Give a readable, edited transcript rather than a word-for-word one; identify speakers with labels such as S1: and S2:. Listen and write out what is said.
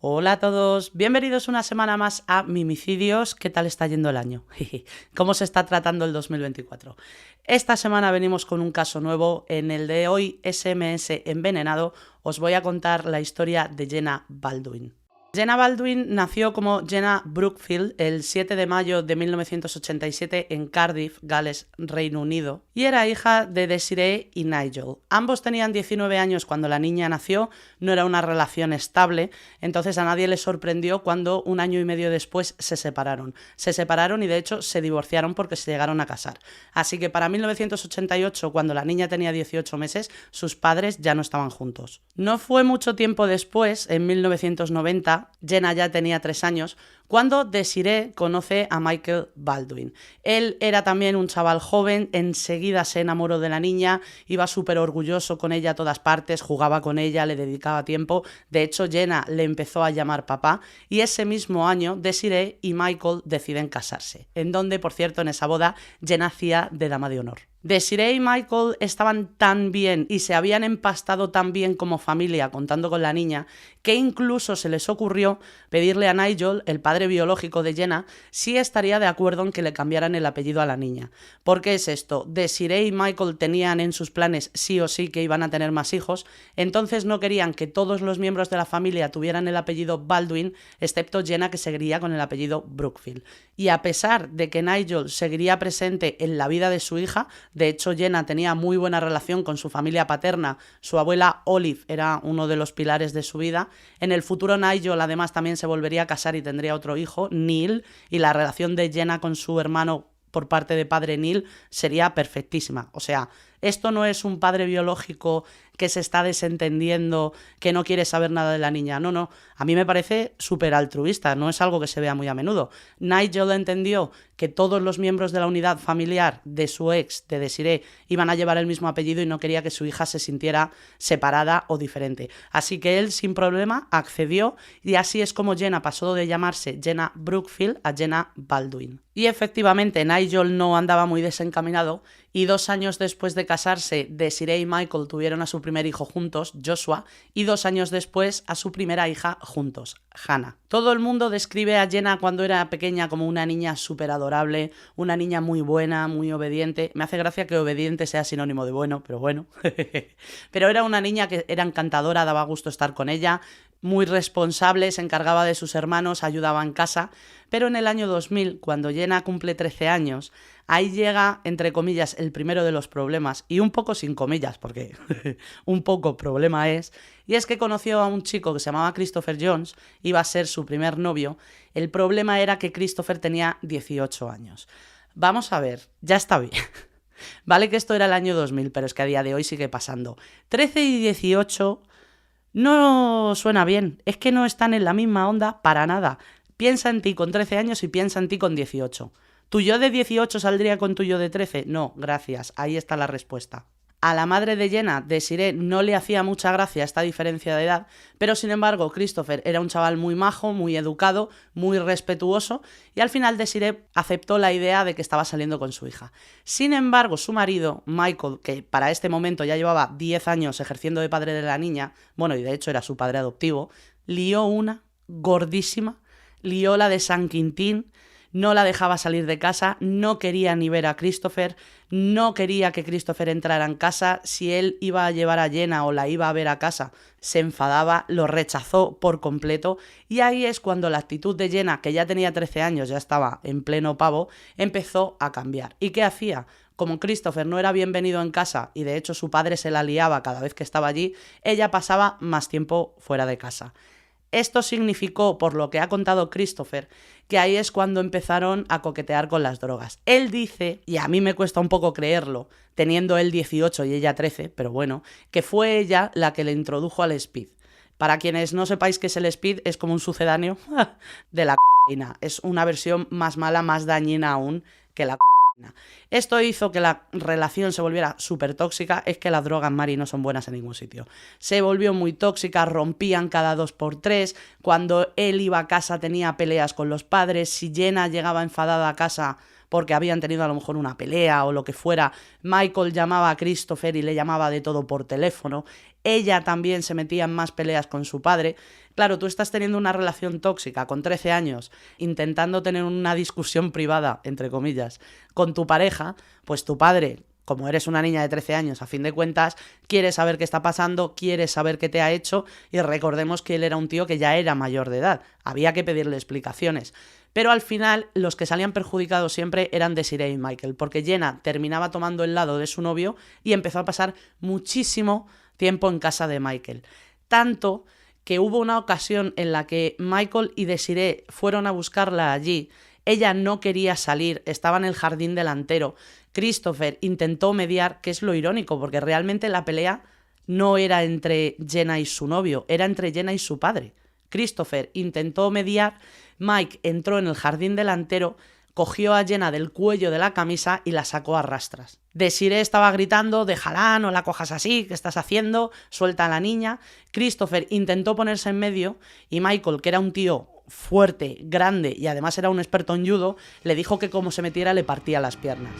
S1: Hola a todos, bienvenidos una semana más a Mimicidios. ¿Qué tal está yendo el año? ¿Cómo se está tratando el 2024? Esta semana venimos con un caso nuevo. En el de hoy, SMS envenenado, os voy a contar la historia de Jenna Baldwin. Jenna Baldwin nació como Jenna Brookfield el 7 de mayo de 1987 en Cardiff, Gales, Reino Unido, y era hija de Desiree y Nigel. Ambos tenían 19 años cuando la niña nació, no era una relación estable, entonces a nadie le sorprendió cuando un año y medio después se separaron. Se separaron y de hecho se divorciaron porque se llegaron a casar. Así que para 1988, cuando la niña tenía 18 meses, sus padres ya no estaban juntos. No fue mucho tiempo después, en 1990, Jenna ya tenía 3 años, cuando Desiree conoce a Michael Baldwin. Él era también un chaval joven, enseguida se enamoró de la niña, iba súper orgulloso con ella a todas partes, jugaba con ella, le dedicaba tiempo. De hecho, Jenna le empezó a llamar papá y ese mismo año Desiree y Michael deciden casarse, en donde, por cierto, en esa boda Jenna hacía de dama de honor. Desiree y Michael estaban tan bien y se habían empastado tan bien como familia contando con la niña que incluso se les ocurrió pedirle a Nigel, el padre biológico de Jenna, si estaría de acuerdo en que le cambiaran el apellido a la niña. ¿Por qué es esto? Desiree y Michael tenían en sus planes sí o sí que iban a tener más hijos, entonces no querían que todos los miembros de la familia tuvieran el apellido Baldwin, excepto Jenna, que seguiría con el apellido Brookfield. Y a pesar de que Nigel seguiría presente en la vida de su hija, de hecho Jenna tenía muy buena relación con su familia paterna, su abuela Olive era uno de los pilares de su vida. En el futuro Nigel además también se volvería a casar y tendría otro hijo, Neil, y la relación de Jenna con su hermano por parte de padre Neil sería perfectísima. O sea, esto no es un padre biológico que se está desentendiendo, que no quiere saber nada de la niña. No. A mí me parece súper altruista, no es algo que se vea muy a menudo. Nigel entendió que todos los miembros de la unidad familiar de su ex, de Desiree, iban a llevar el mismo apellido y no quería que su hija se sintiera separada o diferente. Así que él, sin problema, accedió y así es como Jenna pasó de llamarse Jenna Brookfield a Jenna Baldwin. Y efectivamente, Nigel no andaba muy desencaminado y 2 años después de casarse, Desiree y Michael tuvieron a su primer hijo juntos, Joshua, y 2 años después a su primera hija juntos, Hannah. Todo el mundo describe a Jenna cuando era pequeña como una niña súper adorable, una niña muy buena, muy obediente. Me hace gracia que obediente sea sinónimo de bueno, pero bueno. Pero era una niña que era encantadora, daba gusto estar con ella, muy responsable, se encargaba de sus hermanos, ayudaba en casa. Pero en el año 2000, cuando Jenna cumple 13 años, ahí llega, entre comillas, el primero de los problemas, y un poco sin comillas, porque un poco problema es, y es que conoció a un chico que se llamaba Christopher Jones, iba a ser su primer novio. El problema era que Christopher tenía 18 años. Vamos a ver, ya está bien. Vale que esto era el año 2000, pero es que a día de hoy sigue pasando. 13 y 18 no suena bien, es que no están en la misma onda para nada. Piensa en ti con 13 años y piensa en ti con 18. ¿Tu yo de 18 saldría con tu yo de 13? No, gracias, ahí está la respuesta. A la madre de Jenna, Desiree, no le hacía mucha gracia esta diferencia de edad, pero sin embargo Christopher era un chaval muy majo, muy educado, muy respetuoso y al final Desiree aceptó la idea de que estaba saliendo con su hija. Sin embargo, su marido, Michael, que para este momento ya llevaba 10 años ejerciendo de padre de la niña, bueno, y de hecho era su padre adoptivo, lió una gordísima, lió la de San Quintín. No la dejaba salir de casa, no quería ni ver a Christopher, no quería que Christopher entrara en casa. Si él iba a llevar a Jenna o la iba a ver a casa, se enfadaba, lo rechazó por completo. Y ahí es cuando la actitud de Jenna, que ya tenía 13 años, ya estaba en pleno pavo, empezó a cambiar. ¿Y qué hacía? Como Christopher no era bienvenido en casa y de hecho su padre se la liaba cada vez que estaba allí, ella pasaba más tiempo fuera de casa. Esto significó, por lo que ha contado Christopher, que ahí es cuando empezaron a coquetear con las drogas. Él dice, y a mí me cuesta un poco creerlo, teniendo él 18 y ella 13, pero bueno, que fue ella la que le introdujo al speed. Para quienes no sepáis qué es el speed, es como un sucedáneo de la cocaína. Es una versión más mala, más dañina aún que la cocaína. Esto hizo que la relación se volviera súper tóxica. Es que las drogas, Mari, no son buenas en ningún sitio. Se volvió muy tóxica, rompían cada 2x3. Cuando él iba a casa tenía peleas con los padres. Si Jenna llegaba enfadada a casa porque habían tenido a lo mejor una pelea o lo que fuera, Michael llamaba a Christopher y le llamaba de todo por teléfono. Ella también se metía en más peleas con su padre. Claro, tú estás teniendo una relación tóxica con 13 años, intentando tener una discusión privada, entre comillas, con tu pareja, pues tu padre, como eres una niña de 13 años, a fin de cuentas, quiere saber qué está pasando, quiere saber qué te ha hecho, y recordemos que él era un tío que ya era mayor de edad, había que pedirle explicaciones. Pero al final, los que salían perjudicados siempre eran Desiree y Michael, porque Jenna terminaba tomando el lado de su novio y empezó a pasar muchísimo tiempo en casa de Michael. Tanto que hubo una ocasión en la que Michael y Desiree fueron a buscarla allí. Ella no quería salir, estaba en el jardín delantero. Christopher intentó mediar, que es lo irónico, porque realmente la pelea no era entre Jenna y su novio, era entre Jenna y su padre. Christopher intentó mediar, Mike entró en el jardín delantero, cogió a Jenna del cuello de la camisa y la sacó a rastras. Desiree estaba gritando, déjala, no la cojas así, ¿qué estás haciendo? Suelta a la niña. Christopher intentó ponerse en medio y Michael, que era un tío fuerte, grande y además era un experto en judo, le dijo que como se metiera le partía las piernas.